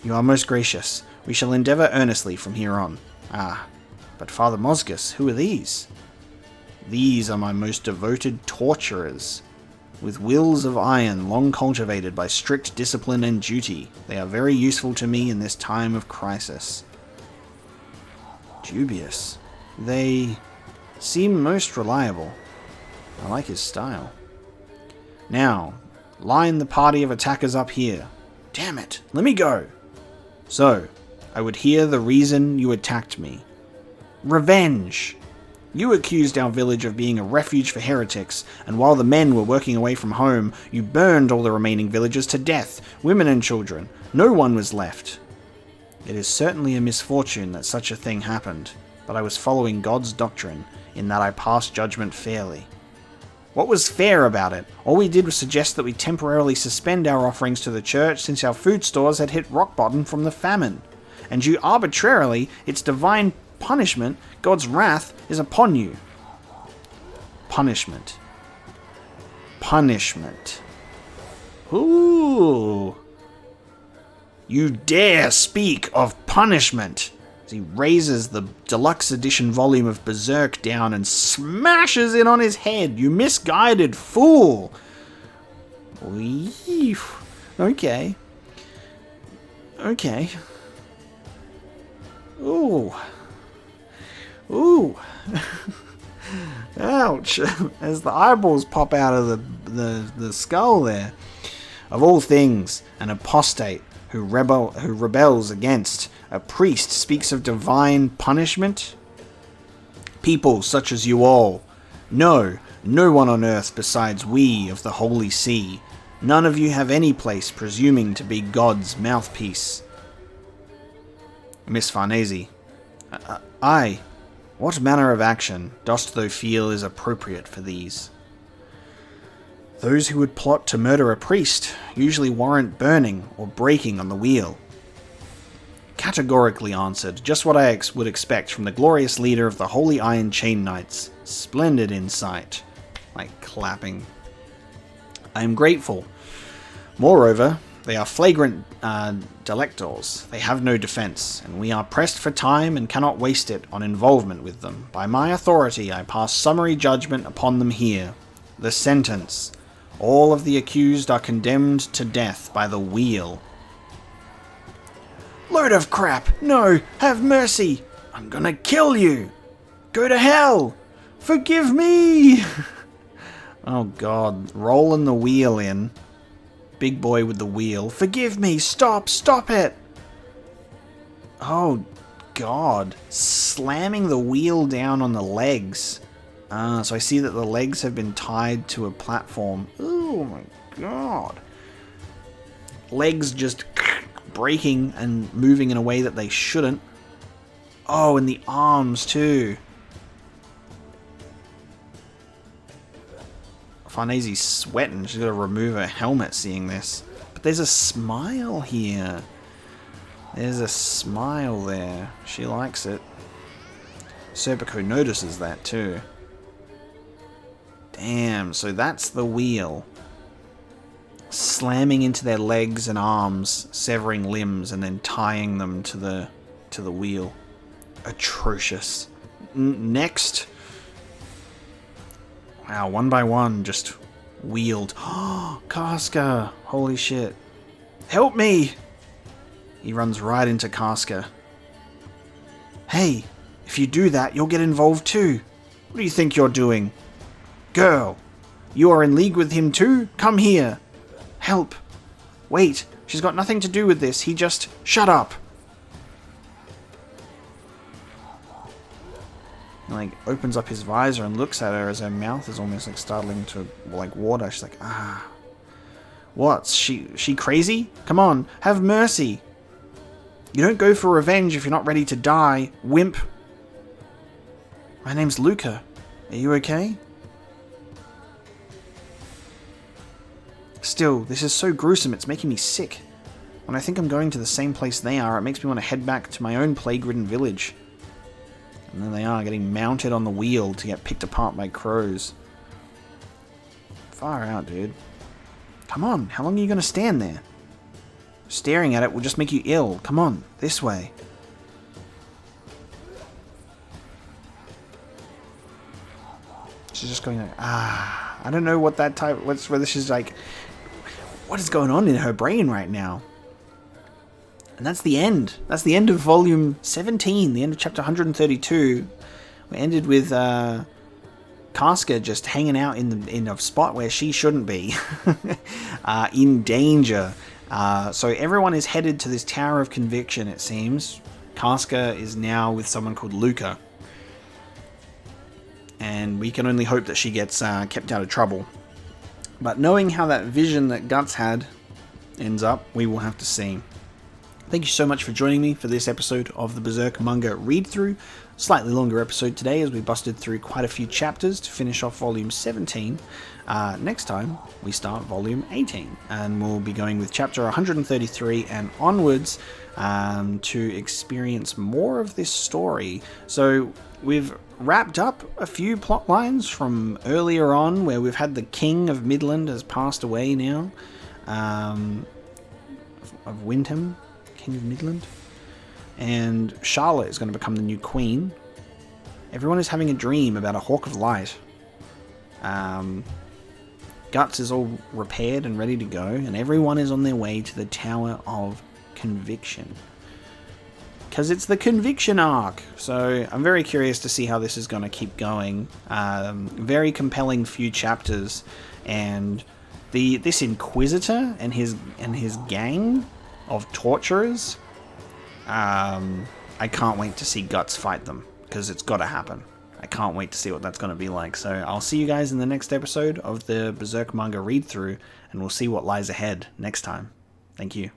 You are most gracious. We shall endeavour earnestly from here on. Ah, but Father Mosgus, who are these? These are my most devoted torturers. With wills of iron long cultivated by strict discipline and duty, they are very useful to me in this time of crisis. Dubious. They seem most reliable. I like his style. Now, line the party of attackers up here. Damn it, let me go. So, I would hear the reason you attacked me. Revenge! You accused our village of being a refuge for heretics, and while the men were working away from home, you burned all the remaining villagers to death, women and children. No one was left. It is certainly a misfortune that such a thing happened, but I was following God's doctrine, in that I passed judgment fairly. What was fair about it? All we did was suggest that we temporarily suspend our offerings to the church since our food stores had hit rock bottom from the famine. And you arbitrarily, its divine punishment, God's wrath, is upon you. Punishment. Punishment. Ooh. You dare speak of punishment. As he raises the deluxe edition volume of Berserk down and smashes it on his head. You misguided fool. Okay. Okay. Ooh. Ooh. Ouch. As the eyeballs pop out of the skull there. Of all things, an apostate who rebels against a priest speaks of divine punishment? People such as you all. No one on earth besides we of the Holy See. None of you have any place presuming to be God's mouthpiece. Miss Farnese. Aye. What manner of action dost thou feel is appropriate for these? Those who would plot to murder a priest usually warrant burning or breaking on the wheel. Categorically answered, just what I would expect from the glorious leader of the Holy Iron Chain Knights. Splendid insight. Like clapping. I am grateful. Moreover, they are flagrant delectors. They have no defense, and we are pressed for time and cannot waste it on involvement with them. By my authority, I pass summary judgment upon them here. The sentence. All of the accused are condemned to death by the wheel. Load of crap! No! Have mercy! I'm gonna kill you! Go to hell! Forgive me! Oh god, rolling the wheel in. Big boy with the wheel. Forgive me! Stop! Stop it! Oh god. Slamming the wheel down on the legs. So I see that the legs have been tied to a platform. Oh my god. Legs just breaking and moving in a way that they shouldn't. Oh, and the arms too. Farnese's sweating. She's got to remove her helmet seeing this. But there's a smile here. There's a smile there. She likes it. Serpico notices that too. Damn, so that's the wheel. Slamming into their legs and arms, severing limbs, and then tying them to the wheel. Atrocious. Next. Wow, one by one, just wheeled. Oh, Casca! Holy shit. Help me! He runs right into Casca. Hey, if you do that, you'll get involved too. What do you think you're doing? Girl, you are in league with him too? Come here. Help. Wait, she's got nothing to do with this. He just... Shut up. He, like, opens up his visor and looks at her as her mouth is almost, like, startling to, like, water. She's like, ah. What? She crazy? Come on, have mercy. You don't go for revenge if you're not ready to die, wimp. My name's Luca. Are you okay? Still, this is so gruesome, it's making me sick. When I think I'm going to the same place they are, it makes me want to head back to my own plague-ridden village. And there they are, getting mounted on the wheel to get picked apart by crows. Far out, dude. Come on, how long are you going to stand there? Staring at it will just make you ill. Come on, this way. She's just going like, ah. I don't know what that type... whether she's like... What is going on in her brain right now? And that's the end. That's the end of volume 17, the end of chapter 132. We ended with Casca just hanging out in a spot where she shouldn't be, in danger. So everyone is headed to this Tower of Conviction, it seems. Casca is now with someone called Luca. And we can only hope that she gets kept out of trouble. But knowing how that vision that Guts had ends up, we will have to see. Thank you so much for joining me for this episode of the Berserk manga read-through. Slightly longer episode today as we busted through quite a few chapters to finish off volume 17. Next time, we start volume 18, and we'll be going with chapter 133 and onwards to experience more of this story. So we've wrapped up a few plot lines from earlier on, where we've had the King of Midland has passed away now, of Wyndham, King of Midland, and Charlotte is going to become the new queen. Everyone is having a dream about a Hawk of Light. Guts is all repaired and ready to go, and everyone is on their way to the Tower of Conviction. Because it's the Conviction arc. So I'm very curious to see how this is going to keep going. Very compelling few chapters, and this Inquisitor and his gang of torturers. I can't wait to see Guts fight them, because it's got to happen. I can't wait to see what that's going to be like. So I'll see you guys in the next episode of the Berserk manga read-through, and we'll see what lies ahead next time. Thank you.